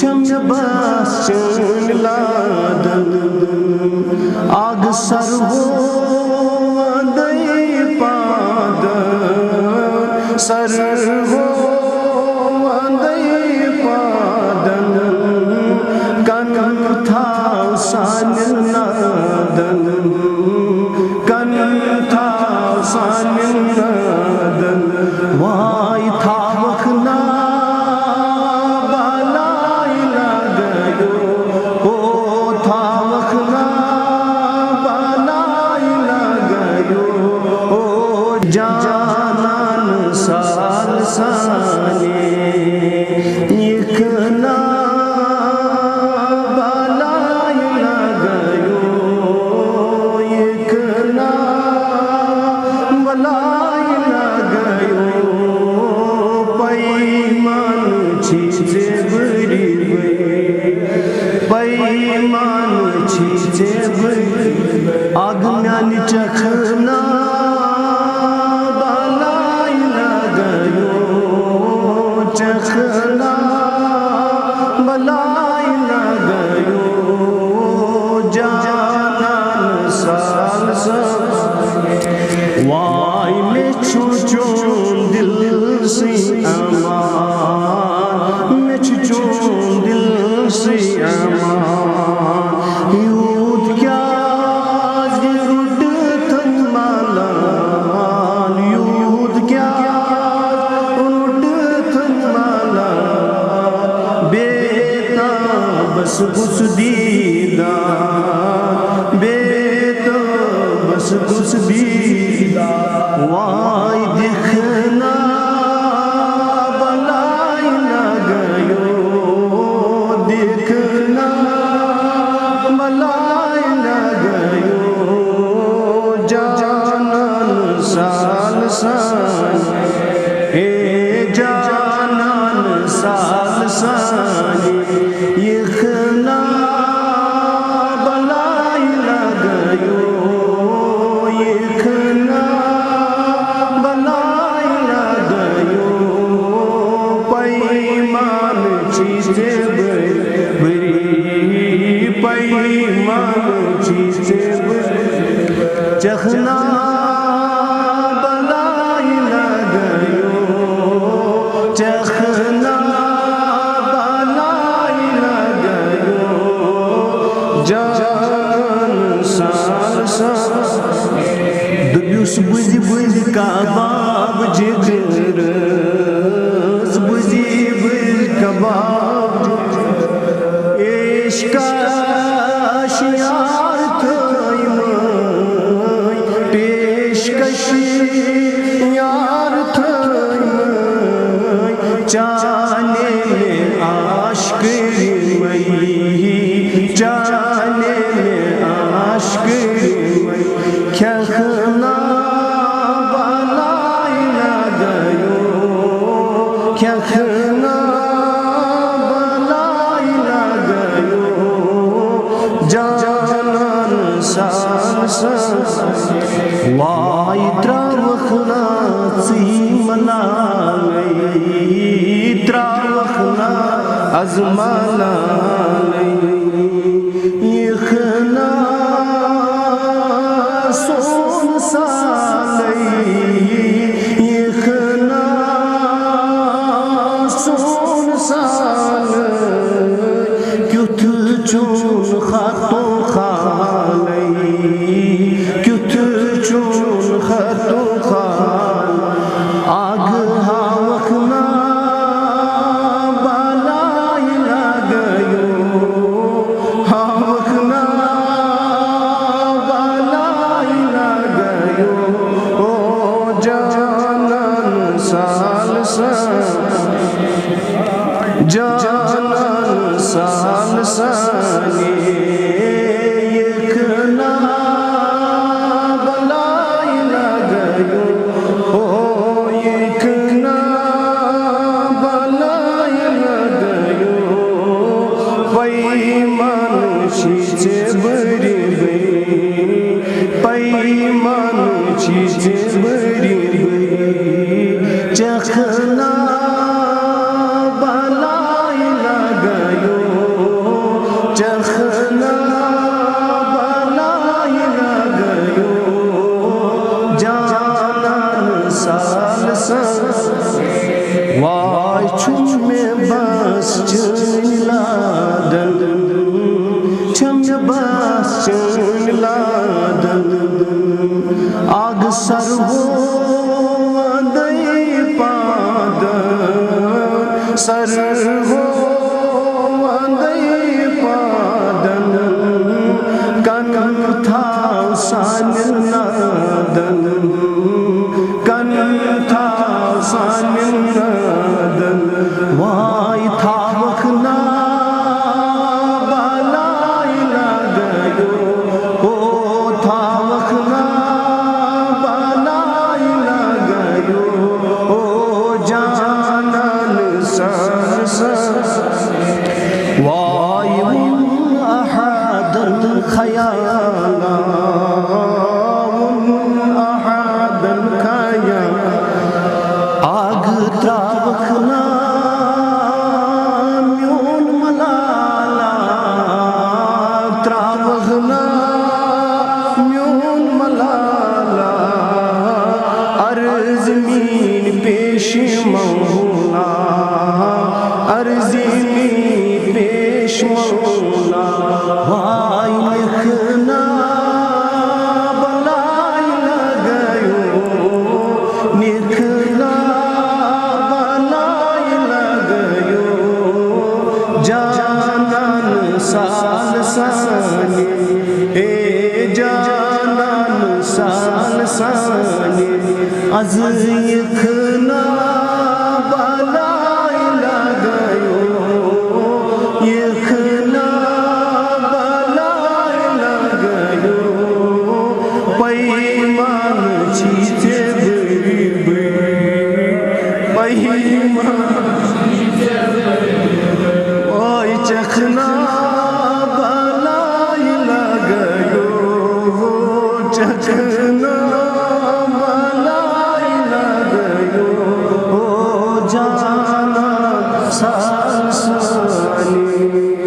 چھم باس چن لادن آگ سرو دئی پادن سرو دئی پادن کن تھا سان نادن کن تھا سان نادن وائی تھا وکھنا جانان سال سانے یکنا بالائی لگیو یکنا بالائی لگیو پیمان چیزے بری بری پیمان چیزے بری آگمیان چکھنا چکھنا بلائی لگیو جانان سال سانے وائی میں چھوچون دل سی امان میں چھوچون دل سی امان یود کیا رڈ تن مالان یود کیا بس گس دیدہ بیتا بس گس دیدہ وائی دکھنا بلائی لگیو دکھنا بلائی لگیو جانان سال سانے اے جانان سال سانے یکنا بلائی لگیو یکنا بلائی لگیو پیمان چیزے بری پیمان چیزے بری چکھنا بلائی لگیو چکھنا جان سال سانے دبیوس بزی بزی کباب جگرس بزی بزی کباب عشقاش یار تھائی مائی پیشکش یار تھائی مائی چانے میں عاشق مئی چانے میں عاشق مئی کھیخنا بالائی لگیو کھیخنا بالائی لگیو جانان سال سانے وائی تراوخنا سی ملائی تراوخنا ازمانا یکنا سون سالی یکنا سون سالی کیوت چون خطو خالی کیوت چون خطو خالی آگ ہاوکنا بالائی لگیو ہاوکنا بالائی لگیو جانان سال سانے جانان سال سانے یکنا بلائی لگیو یکنا بلائی لگیو پیمان چیزے بری بری پیمان چیزے بری بری چکھنا بالائی لگیو پیشوانا وای لکھنا بلائی لگیو لکھنا بلائی لگیو جانان سال سانی اے جانان سال سانی از یکھنا بلائی لگیو یکھنا بلائی لگیو پیمان چیزیں بڑی بڑی پیمان